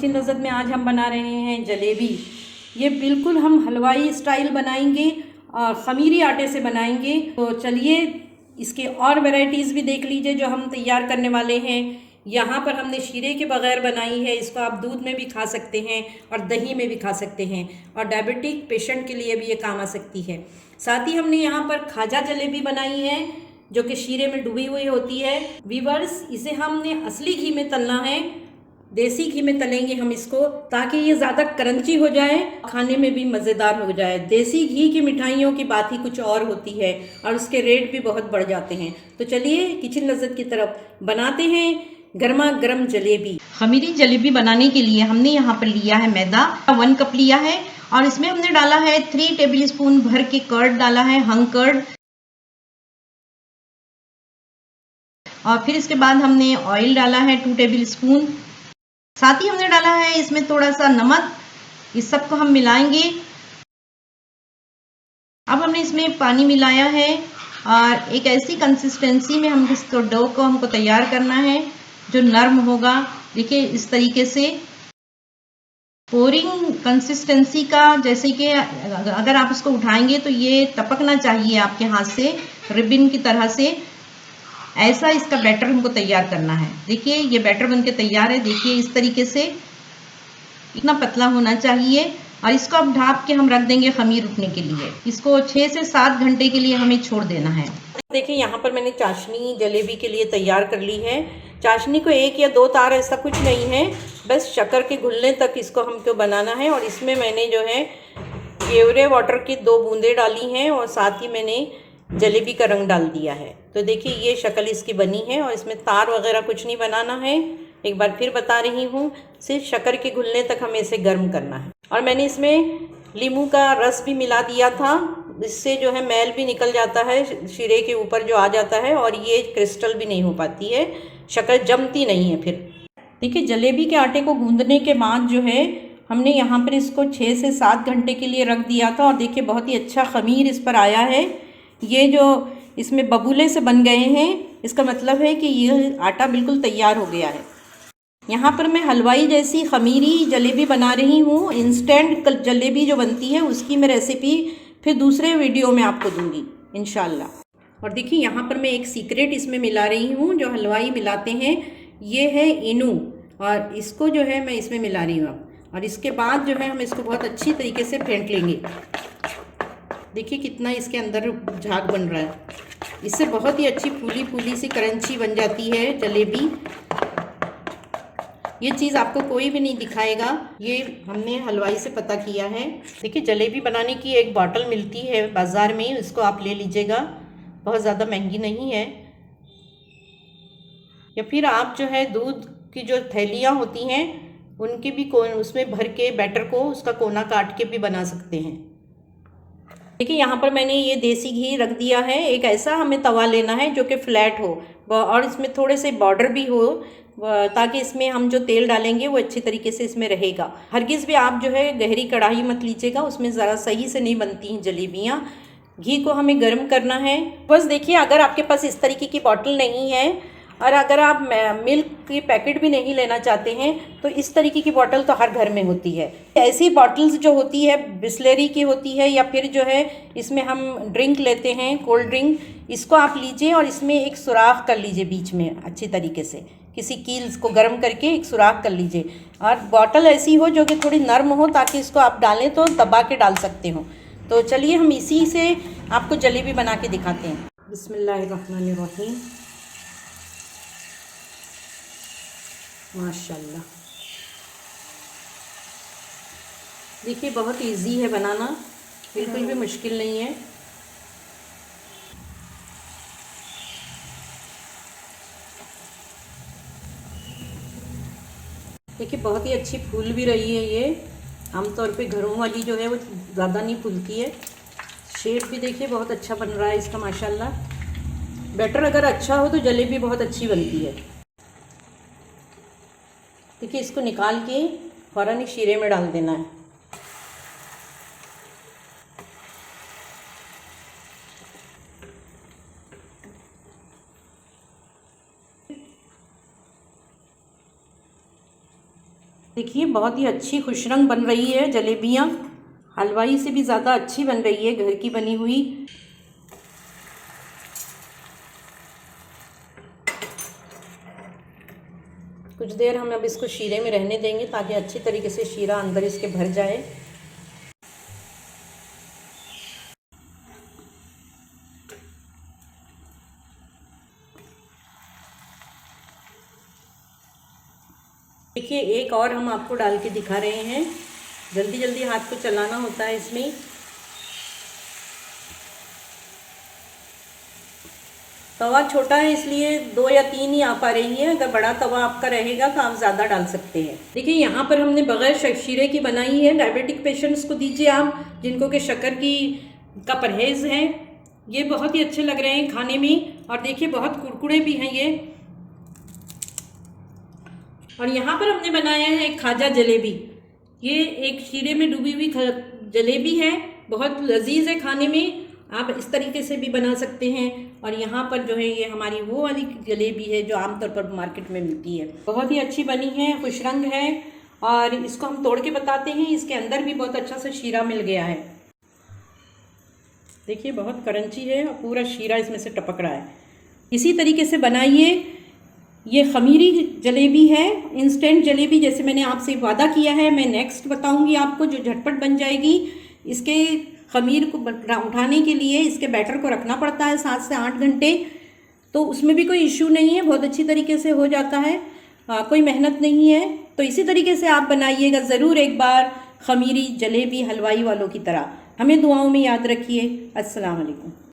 Kitchen लज़्ज़त में आज हम बना रहे हैं जलेबी। ये बिल्कुल हम हलवाई स्टाइल बनाएंगे और ख़मीरी आटे से बनाएंगे। तो चलिए इसके और वैरायटीज़ भी देख लीजिए जो हम तैयार करने वाले हैं। यहाँ पर हमने शीरे के बग़ैर बनाई है। इसको आप दूध में भी खा सकते हैं और दही में भी खा सकते हैं और डायबिटिक पेशेंट के लिए भी ये काम आ सकती है। साथ ही हमने यहाँ पर खाजा जलेबी बनाई है जो कि शीरे में डूबी हुई होती है। वीवर्स, इसे हमने असली घी में तलना है, देसी घी में तलेंगे हम इसको, ताकि ये ज़्यादा क्रंची हो जाए, खाने में भी मज़ेदार हो जाए। देसी घी की मिठाइयों की बात ही कुछ और होती है और उसके रेट भी बहुत बढ़ जाते हैं। तो चलिए किचन लज़्ज़त की तरफ बनाते हैं गर्मा गर्म जलेबी। खमीरी जलेबी बनाने के लिए हमने यहाँ पर लिया है मैदा 1 कप लिया है और इसमें हमने डाला है 3 टेबल स्पून भर के कर्ड डाला है, हंग कर्ड। और फिर इसके बाद हमने ऑयल डाला है 2 टेबल स्पून। साथ ही हमने डाला है इसमें थोड़ा सा नमक। इस सब को हम मिलाएंगे। अब हमने इसमें पानी मिलाया है और एक ऐसी कंसिस्टेंसी में हम इस डो को हमको तैयार करना है जो नरम होगा। देखिए इस तरीके से पोरिंग कंसिस्टेंसी का, जैसे कि अगर आप इसको उठाएंगे तो ये टपकना चाहिए आपके हाथ से रिबन की तरह से। ऐसा इसका बैटर हमको तैयार करना है। देखिए ये बैटर बनके तैयार है। देखिए इस तरीके से इतना पतला होना चाहिए और इसको अब ढाप के हम रख देंगे खमीर उठने के लिए। इसको 6 से 7 घंटे के लिए हमें छोड़ देना है। देखिए यहाँ पर मैंने चाशनी जलेबी के लिए तैयार कर ली है। चाशनी को 1 या 2 तार ऐसा कुछ नहीं है, बस शक्कर के घुलने तक इसको हमको बनाना है। और इसमें मैंने जो है केवरे वाटर की 2 बूंदें डाली हैं और साथ ही मैंने जलेबी का रंग डाल दिया है। तो देखिए ये शक्ल इसकी बनी है और इसमें तार वगैरह कुछ नहीं बनाना है। एक बार फिर बता रही हूँ, सिर्फ शक्कर के घुलने तक हमें इसे गर्म करना है। और मैंने इसमें नींबू का रस भी मिला दिया था, इससे जो है मैल भी निकल जाता है, शीरे के ऊपर जो आ जाता है और ये क्रिस्टल भी नहीं हो पाती है, शक्कर जमती नहीं है। फिर देखिए जलेबी के आटे को गूंदने के बाद जो है हमने यहाँ पर इसको 6 से 7 घंटे के लिए रख दिया था और देखिए बहुत ही अच्छा खमीर इस पर आया है। ये जो इसमें बबूले से बन गए हैं, इसका मतलब है कि ये आटा बिल्कुल तैयार हो गया है। यहाँ पर मैं हलवाई जैसी खमीरी जलेबी बना रही हूँ। इंस्टेंट जलेबी जो बनती है उसकी मैं रेसिपी फिर दूसरे वीडियो में आपको दूंगी इंशाल्लाह। और देखिए यहाँ पर मैं एक सीक्रेट इसमें मिला रही हूँ जो हलवाई मिलाते हैं, ये है इनू, और इसको जो है मैं इसमें मिला रही हूँ अब। और इसके बाद जो है हम इसको बहुत अच्छी तरीके से फेंट लेंगे। देखिए कितना इसके अंदर झाग बन रहा है। इससे बहुत ही अच्छी फूली फूली सी क्रंची बन जाती है जलेबी। ये चीज़ आपको कोई भी नहीं दिखाएगा, ये हमने हलवाई से पता किया है। देखिए जलेबी बनाने की एक बॉटल मिलती है बाज़ार में, इसको आप ले लीजिएगा, बहुत ज़्यादा महंगी नहीं है। या फिर आप जो है दूध की जो थैलियाँ होती हैं उनके भी उसमें भर के बैटर को उसका कोना काट के भी बना सकते हैं। देखिए यहाँ पर मैंने ये देसी घी रख दिया है। एक ऐसा हमें तवा लेना है जो कि फ्लैट हो और इसमें थोड़े से बॉर्डर भी हो, ताकि इसमें हम जो तेल डालेंगे वो अच्छी तरीके से इसमें रहेगा। हरगिज़ भी आप जो है गहरी कढ़ाई मत लीजिएगा, उसमें ज़रा सही से नहीं बनती हैं जलेबियाँ। घी को हमें गर्म करना है। बस देखिए अगर आपके पास इस तरीके की बॉटल नहीं है और अगर आप मिल्क की पैकेट भी नहीं लेना चाहते हैं तो इस तरीके की बॉटल तो हर घर में होती है। ऐसी बॉटल्स जो होती है बिस्लेरी की होती है, या फिर जो है इसमें हम ड्रिंक लेते हैं कोल्ड ड्रिंक, इसको आप लीजिए और इसमें एक सुराख कर लीजिए बीच में अच्छी तरीके से, किसी कील्स को गर्म करके एक सुराख कर लीजिए। और बॉटल ऐसी हो जो कि थोड़ी नर्म हो ताकि इसको आप डालें तो दबा के डाल सकते हो। तो चलिए हम इसी से आपको जलेबी बना के दिखाते हैं। बिस्मिल्लाहिर्रहमानिर्रहीम। माशाल्लाह, देखिए बहुत इजी है बनाना, बिल्कुल भी मुश्किल नहीं है। देखिए बहुत ही अच्छी फूल भी रही है ये। आमतौर पे घरों वाली जो है वो ज़्यादा नहीं फूलती है। शेप भी देखिए बहुत अच्छा बन रहा है इसका माशाल्लाह। बैटर अगर अच्छा हो तो जलेबी बहुत अच्छी बनती है। देखिए इसको निकाल के फ़ौरन ही शीरे में डाल देना है। देखिए बहुत ही अच्छी खुश रंग बन रही है जलेबियाँ, हलवाई से भी ज़्यादा अच्छी बन रही है घर की बनी हुई। कुछ देर हम अब इसको शीरे में रहने देंगे ताकि अच्छी तरीके से शीरा अंदर इसके भर जाए। देखिए एक और हम आपको डाल के दिखा रहे हैं, जल्दी जल्दी हाथ को चलाना होता है इसमें। तवा छोटा है इसलिए 2 या 3 ही आ पा रही है, अगर बड़ा तवा आपका रहेगा तो आप ज़्यादा डाल सकते हैं। देखिए यहाँ पर हमने बगैर शीरे की बनाई है, डायबिटिक पेशेंट्स को दीजिए आप, जिनको कि शक्कर का परहेज़ है। ये बहुत ही अच्छे लग रहे हैं खाने में, और देखिए बहुत कुरकुरे भी हैं ये। और यहाँ पर हमने बनाया है खाजा जलेबी। ये एक शीरे में डूबी हुई जलेबी है, बहुत लजीज है खाने में, आप इस तरीके से भी बना सकते हैं। और यहाँ पर जो है ये हमारी वो वाली जलेबी है जो आमतौर पर मार्केट में मिलती है, बहुत ही अच्छी बनी है, खुश रंग है। और इसको हम तोड़ के बताते हैं, इसके अंदर भी बहुत अच्छा सा शीरा मिल गया है। देखिए बहुत क्रंची है और पूरा शीरा इसमें से टपक रहा है। इसी तरीके से बनाइए। ये खमीरी जलेबी है, इंस्टेंट जलेबी, जैसे मैंने आपसे वादा किया है। मैं नेक्स्ट बताऊंगी आपको जो झटपट बन जाएगी। इसके खमीर को उठाने के लिए इसके बैटर को रखना पड़ता है 7 से 8 घंटे, तो उसमें भी कोई इश्यू नहीं है, बहुत अच्छी तरीके से हो जाता है, कोई मेहनत नहीं है। तो इसी तरीके से आप बनाइएगा ज़रूर एक बार खमीरी जलेबी हलवाई वालों की तरह। हमें दुआओं में याद रखिए। अस्सलाम वालेकुम।